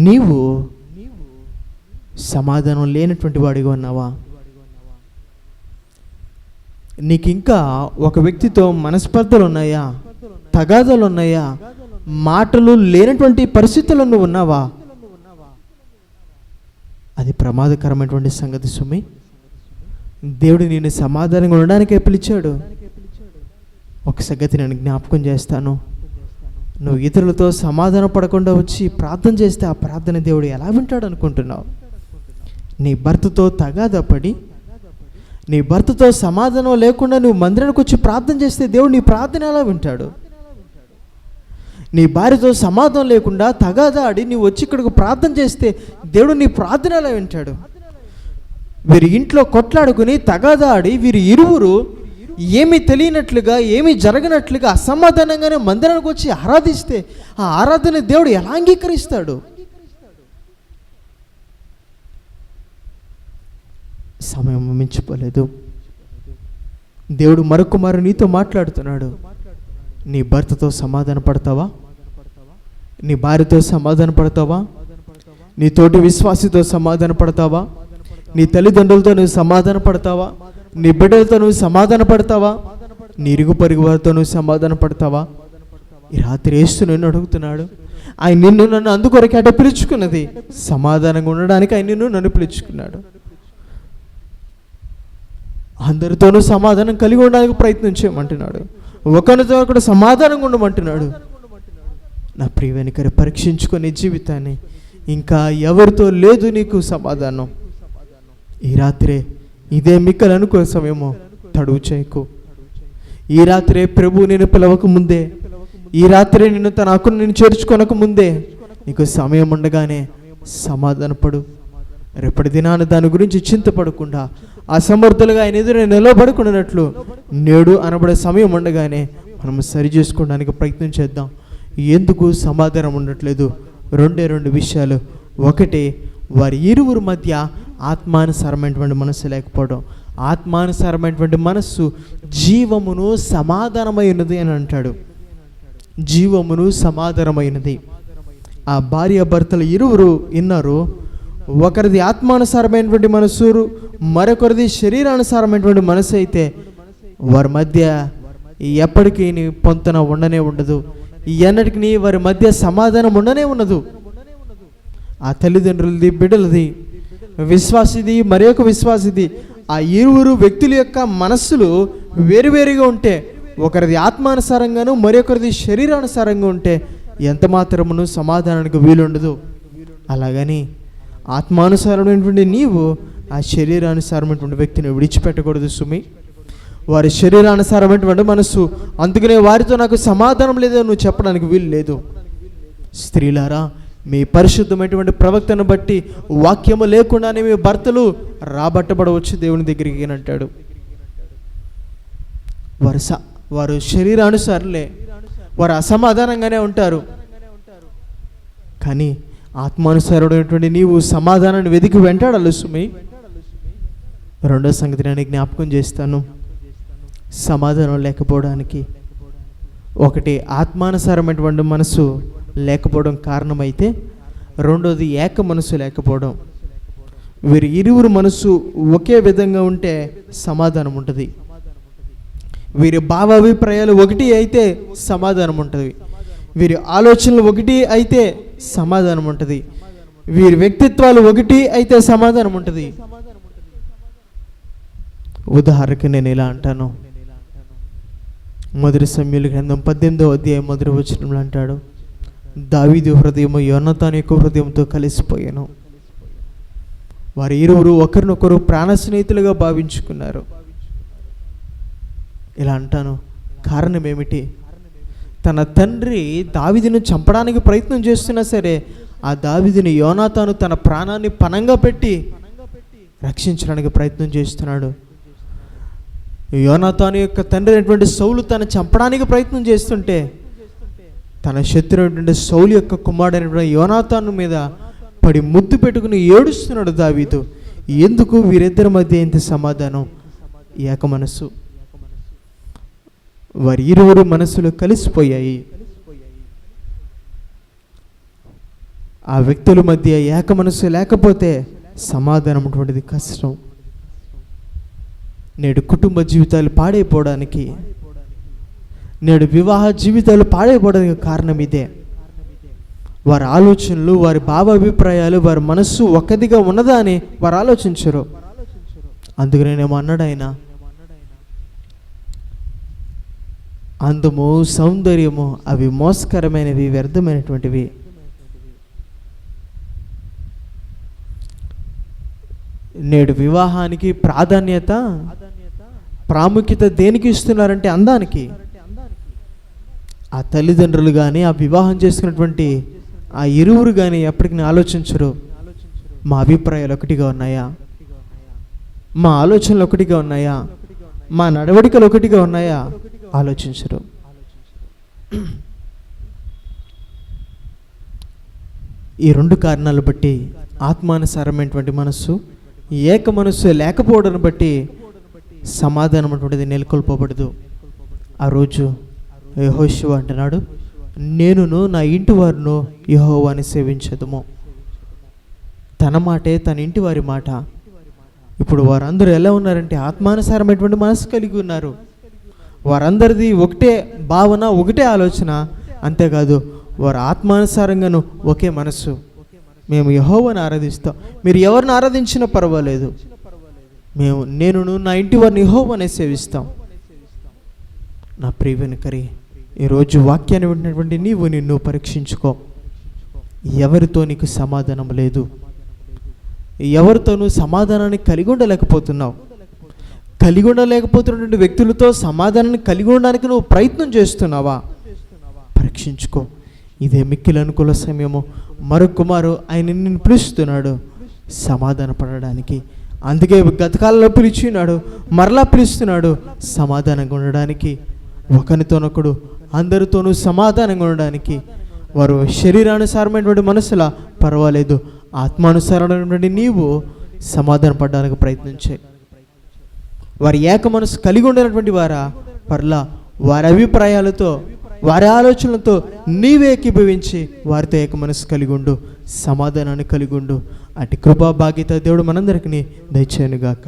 నీవు సమాధానం లేనటువంటి వాడిగా ఉన్నావా? నీకు ఇంకా ఒక వ్యక్తితో మనస్పర్ధలు ఉన్నాయా? తగాదాలు ఉన్నాయా? మాటలు లేనటువంటి పరిస్థితుల్లో నువ్వు ఉన్నావా? అది ప్రమాదకరమైనటువంటి సంగతి సుమి. దేవుడు నిన్ను సమాధానంగా ఉండడానికే పిలిచాడు. ఒక సంగతి నేను జ్ఞాపకం చేస్తాను. నువ్వు ఇతరులతో సమాధానం పడకుండా వచ్చి ప్రార్థన చేస్తే ఆ ప్రార్థన దేవుడు ఎలా వింటాడు అనుకుంటున్నావు? నీ భర్తతో తగాదా పడి, నీ భర్తతో సమాధానం లేకుండా నువ్వు మందిరానికి వచ్చి ప్రార్థన చేస్తే దేవుడు నీ ప్రార్థన ఎలా వింటాడు? నీ భార్యతో సమాధానం లేకుండా తగాదా ఆడి నువ్వు వచ్చి ఇక్కడికి ప్రార్థన చేస్తే దేవుడు నీ ప్రార్థన ఎలా వింటాడు? వీరి ఇంట్లో కొట్లాడుకుని తగాదా ఆడి వీరి ఇరువురు ఏమీ తెలియనట్లుగా, ఏమీ జరగనట్లుగా అసమాధానంగానే మందిరానికి వచ్చి ఆరాధిస్తే ఆ ఆరాధన దేవుడు ఎలా అంగీకరిస్తాడు? సమయం మించిపోలేదు. దేవుడు మరొకమారు నీతో మాట్లాడుతున్నాడు. నీ భర్తతో సమాధాన పడతావా? నీ భార్యతో సమాధాన పడతావా? నీ తోటి విశ్వాసితో సమాధాన పడతావా? నీ తల్లిదండ్రులతో నువ్వు సమాధాన పడతావా? నీ బిడ్డలతో నువ్వు సమాధాన పడతావా? నీ ఇరుగు పొరుగు వారితో నువ్వు సమాధాన పడతావా? ఈ రాత్రి యేసు నిన్ను అడుగుతున్నాడు. ఆయన నిన్ను నన్ను అందుకొరకు అట పిలుచుకున్నది. సమాధానంగా ఉండడానికి ఆయన నిన్ను నన్ను పిలుచుకున్నాడు. అందరితోనూ సమాధానం కలిగి ఉండడానికి ప్రయత్నం చేయమంటున్నాడు. ఒకరితో ఒకడు సమాధానంగా ఉండమంటున్నాడు. నా ప్రియమైన పరీక్షించుకొని జీవితాన్ని. ఇంకా ఎవరితో లేదు నీకు సమాధానం. ఈ రాత్రే ఇదే మిక్కలు అనుకునే సమయమో తడువు చేయకు. ఈ రాత్రే ప్రభు నేను పిలవక ముందే, ఈ రాత్రే నిన్ను తన హక్కును నేను చేర్చుకొనక ముందే నీకు సమయం ఉండగానే సమాధానపడు. రేపటి దినాన దాని గురించి చింతపడకుండా అసమర్థులుగా ఆయన ఎదురు నిలబడుకున్నట్లు నేడు అనబడే సమయం ఉండగానే మనం సరి చేసుకోవడానికి ప్రయత్నం చేద్దాం. ఎందుకు సమాధానం ఉండట్లేదు? రెండు విషయాలు. ఒకటి, వారి ఇరువురు మధ్య ఆత్మానుసారమైనటువంటి మనస్సు లేకపోవడం. ఆత్మానుసారమైనటువంటి మనస్సు జీవమును సమాధానమైనది అని అంటాడు. జీవమును సమాధానమైనది. ఆ భార్య భర్తలు ఇరువురు విన్నారు. ఒకరిది ఆత్మానుసారమైనటువంటి మనస్సు, మరొకరిది శరీరానుసారమైనటువంటి మనసు అయితే వారి మధ్య ఎప్పటికీ పొంతన ఉండనే ఉండదు. ఎన్నటికి వారి మధ్య సమాధానం ఉండనే ఉండదు. ఆ తల్లిదండ్రులది, బిడ్డలది, విశ్వాసిది, మరొక విశ్వాసిది, ఆ ఇరువురు వ్యక్తుల యొక్క మనస్సులు వేరువేరుగా ఉంటే, ఒకరిది ఆత్మానుసారంగాను మరొకరిది శరీరానుసారంగా ఉంటే ఎంత మాత్రమును సమాధానానికి వీలుండదు. అలాగని ఆత్మానుసారమైనటువంటి నీవు ఆ శరీరానుసారమైనటువంటి వ్యక్తిని విడిచిపెట్టకూడదు సుమి. వారి శరీరానుసారమైనటువంటి మనస్సు, అందుకనే వారితో నాకు సమాధానం లేదో నువ్వు చెప్పడానికి వీలు లేదు. స్త్రీలారా, మీ పరిశుద్ధమైనటువంటి ప్రవక్తను బట్టి వాక్యము లేకుండానే మీ భర్తలు రాబట్టబడవచ్చు దేవుని దగ్గరికి అని అంటాడు. వారు శరీరానుసారులే, వారు అసమాధానంగానే ఉంటారు. కానీ ఆత్మానుసారుడైనటువంటి నీవు సమాధానాన్ని వెతికి వెంటాడాలి సుమి. రెండో సంగతి నేను జ్ఞాపకం చేస్తాను. సమాధానం లేకపోవడానికి ఒకటి ఆత్మానుసారమైనటువంటి మనసు లేకపోవడం కారణమైతే, రెండోది ఏక మనసు లేకపోవడం. వీరి ఇరువురు మనసు ఒకే విధంగా ఉంటే సమాధానం ఉంటుంది. వీరి భావాభిప్రాయాలు ఒకటి అయితే సమాధానం ఉంటుంది, వీరి ఆలోచనలు ఒకటి అయితే సమాధానం ఉంటుంది, వీరి వ్యక్తిత్వాలు ఒకటి అయితే సమాధానం ఉంటుంది. ఉదాహరణకి నేను ఇలా అంటాను, మొదటి సమూయేలు గ్రంథం 18వ అధ్యాయం మొదటి వచనంలో అంటాడు, దావీదు హృదయము యోనాతాను యొక్క హృదయంతో కలిసిపోయాను. వారి ఇరువురు ఒకరినొకరు ప్రాణ స్నేహితులుగా భావించుకున్నారు. ఇలా అంటాను, కారణం ఏమిటి? తన తండ్రి దావీదును చంపడానికి ప్రయత్నం చేస్తున్నా సరే ఆ దావీదుని యోనాతాను తన ప్రాణాన్ని పణంగా పెట్టి రక్షించడానికి ప్రయత్నం చేస్తున్నాడు. యోనాతాను యొక్క తండ్రి అయినటువంటి సౌలు తను చంపడానికి ప్రయత్నం చేస్తుంటే తన శత్రువు అయినటువంటి సౌలు యొక్క కుమారుడైనటువంటి యోనాతాను మీద పడి ముద్దు పెట్టుకుని ఏడుస్తున్నాడు దావీదు. ఎందుకు? వీరిద్దరి మధ్య ఇంత సమాధానం, ఏక మనసు. వారి ఇరువురు మనసులు కలిసిపోయాయి. ఆ వ్యక్తుల మధ్య ఏక మనసు లేకపోతే సమాధానం అటువంటిది కష్టం. నేడు కుటుంబ జీవితాలు పాడైపోవడానికి, నేడు వివాహ జీవితాలు పాడైపోవడానికి కారణం ఇదే. వారి ఆలోచనలు, వారి భావాభిప్రాయాలు, వారి మనస్సు ఒక్కదిగా ఉన్నదా అని వారు ఆలోచించరు. అందుకనేమో అన్నాడు ఆయన, అందము సౌందర్యము అవి మోసకరమైనవి, వ్యర్థమైనటువంటివి. నేడు వివాహానికి ప్రాముఖ్యత దేనికి ఇస్తున్నారంటే అందానికి. ఆ తల్లిదండ్రులు కానీ, ఆ వివాహం చేసుకున్నటువంటి ఆ ఇరువురు కానీ ఎప్పటికీ ఆలోచించరు, మా అభిప్రాయాలు ఒకటిగా ఉన్నాయా, మా ఆలోచనలు ఒకటిగా ఉన్నాయా, మా నడవడికలు ఒకటిగా ఉన్నాయా, ఆలోచించరు. ఈ రెండు కారణాలు బట్టి ఆత్మానుసారమైనటువంటి మనస్సు, ఏక మనస్సు లేకపోవడాన్ని బట్టి సమాధానం అటువంటిది నెలకొల్పబడదు. ఆ రోజు యెహోషువ అంటున్నాడు, నేనును నా ఇంటి వారును యెహోవాని సేవించదుము. తన మాటే తన ఇంటి వారి మాట. ఇప్పుడు వారందరూ ఎలా ఉన్నారంటే ఆత్మానుసారమైనటువంటి మనసు కలిగి ఉన్నారు. వారందరిది ఒకటే భావన, ఒకటే ఆలోచన. అంతేకాదు వారు ఆత్మానుసారంగాను ఒకే మనస్సు. మేము యెహోవాను ఆరాధిస్తాం, మీరు ఎవరిని ఆరాధించినా పర్వాలేదు, నేనును నా ఇంటి వారిని యెహోవానే సేవిస్తాం. నా ప్రియవినకరి, ఈరోజు వాక్యాన్ని వింటున్నటువంటి నీవు నిన్ను పరీక్షించుకో. ఎవరితో నీకు సమాధానం లేదు, ఎవరితోనూ సమాధానాన్ని కలిగి ఉండలేకపోతున్నావు. కలిగి ఉండలేకపోతున్నటువంటి వ్యక్తులతో సమాధానాన్ని కలిగి ఉండడానికి నువ్వు ప్రయత్నం చేస్తున్నావా? పరీక్షించుకో. ఇదే మిక్కిలి అనుకూల సమయము. మరొకమారు ఆయన నిన్ను పిలుస్తున్నాడు సమాధాన పడడానికి. అందుకే గతకాలంలో పిలిచినాడు, మరలా పిలుస్తున్నాడు సమాధానంగా ఉండడానికి. ఒకరితోనొకడు అందరితోనూ సమాధానంగా ఉండడానికి. వారు శరీరానుసారమైనటువంటి మనసులా పర్వాలేదు, ఆత్మానుసారమైనటువంటి నీవు సమాధాన పడడానికి ప్రయత్నించే. వారి ఏక మనసు కలిగి ఉండేటువంటి వారా పర్లా వారి అభిప్రాయాలతో, వారి ఆలోచనలతో నీవే ఏకీభవించి వారితో ఏక మనసు కలిగి ఉండు, సమాధానాన్ని కలిగి ఉండు. అటు కృపా భాగ్యత దేవుడు మనందరికీ దయచేయనుగాక.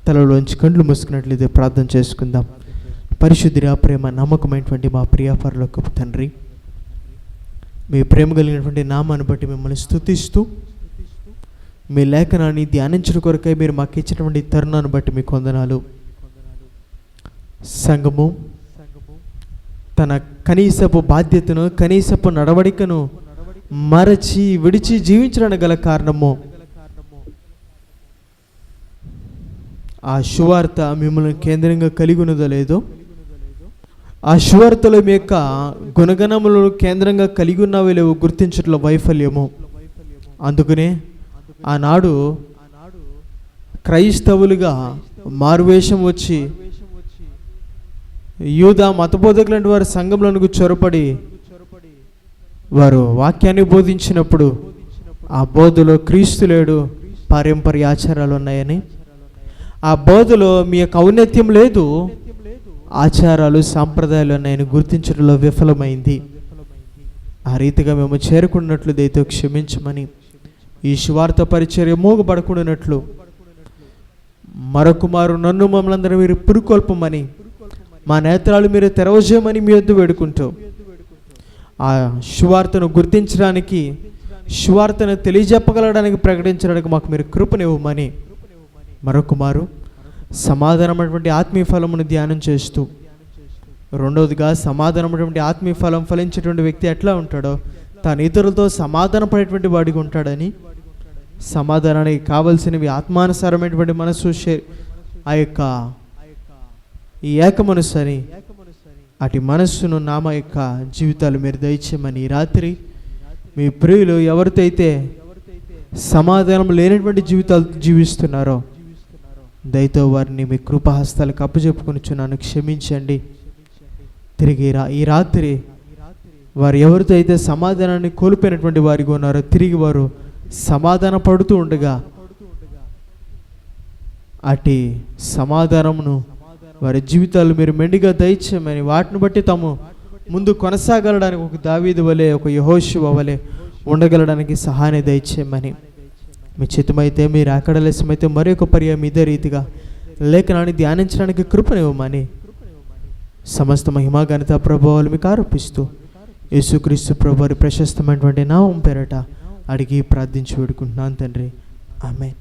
తలలోంచి కండ్లు మూసుకున్నట్లయితే ప్రార్థన చేసుకుందాం. పరిశుద్ధిరా, ప్రేమ నమ్మకమైనటువంటి మా ప్రియ పరలోకపు తండ్రి, మీ ప్రేమ కలిగినటువంటి నామాన్ని బట్టి మిమ్మల్ని స్తుతిస్తూ, మీ లేఖనాన్ని ధ్యానించడం కొరకై మీరు మాకు ఇచ్చినటువంటి తరుణాన్ని బట్టి మీకు వందనాలు. సంఘము తన కనీసపు బాధ్యతను, కనీసపు నడవడికను మరచి విడిచి జీవించడానికి గల కారణము ఆ సువార్త మిమ్మల్ని కేంద్రంగా కలిగి ఉన్నదో లేదో, ఆ సువార్తలో మీ యొక్క గుణగణములను కేంద్రంగా కలిగి ఉన్నవో లేవో గుర్తించడంలో వైఫల్యము. అందుకనే ఆనాడు క్రైస్తవులుగా మారువేషం వచ్చి యూదా మతబోధకులంటి వారి సంఘంలోనికి చొరపడి వారు వాక్యాన్ని బోధించినప్పుడు ఆ బోధలో క్రీస్తు లేడు, పారంపర్య ఆచారాలు ఉన్నాయని, ఆ బోధలో మీ యొక్క ఔన్నత్యం లేదు, ఆచారాలు సాంప్రదాయాలు ఉన్నాయని గుర్తించడంలో విఫలమైంది. ఆ రీతిగా మేము చేరుకున్నట్లు దయతో క్షమించమని, ఈ సువార్త పరిచర్య మోగబడకుండానట్లు మరొకమారు నన్ను మమ్మల్ని మీరు పురుకొల్పమని, మా నేత్రాలు మీరు తెరవజేయమని మీ వద్ద వేడుకుంటూ, ఆ సువార్తను గుర్తించడానికి, సువార్తను తెలియజెప్పగలడానికి, ప్రకటించడానికి మాకు మీరు కృపనివ్వమని మరొక మారు సమాధానమైనటువంటి ఆత్మీయ ఫలమును ధ్యానం చేస్తూ, రెండవదిగా సమాధానమైనటువంటి ఆత్మీయ ఫలం ఫలించేటువంటి వ్యక్తి ఎట్లా ఉంటాడో తాను ఇతరులతో సమాధాన పడేటువంటి వాడిగా ఉంటాడని, సమాధానానికి కావలసినవి ఆత్మానుసారమైనటువంటి మనసు, ఆ యొక్క ఈ ఏక మనసు అని, అటు మనస్సును నామ యొక్క జీవితాలు మీరు దయచేయమని రాత్రి మీ ప్రియులు ఎవరితో అయితే సమాధానం లేనటువంటి జీవితాలు జీవిస్తున్నారో దయతో వారిని మీ కృపాహస్తాలకు అప్పచెప్పుకొనిచున్నాను, క్షమించండి. తిరిగి ఈ రాత్రి వారు ఎవరితో అయితే సమాధానాన్ని కోల్పోయినటువంటి వారిగా ఉన్నారో తిరిగి వారు సమాధాన పడుతూ ఉండగా అటు సమాధానమును వారి జీవితాలు మీరు మెండుగా దయచేయమని, వాటిని బట్టి తాము ముందు కొనసాగలడానికి ఒక దావీదు వలె, ఒక యెహోషువ వలె ఉండగలడానికి సహాయాన్ని దయచేయమని, మీ చిత్తమైతే మీరు ఆకడలేసమైతే మరొక పర్యాయం ఇదే రీతిగా లేఖనాన్ని ధ్యానించడానికి కృపనివ్వమని సమస్త మహిమా ఘనత ప్రభావాలు మీకు ఆరోపిస్తూ యేసుక్రీస్తు ప్రభువారి ప్రశస్తమైనటువంటి నామం పేరట అడిగి ప్రార్థించి వేడుకుంటున్నాను తండ్రి. ఆమేన్.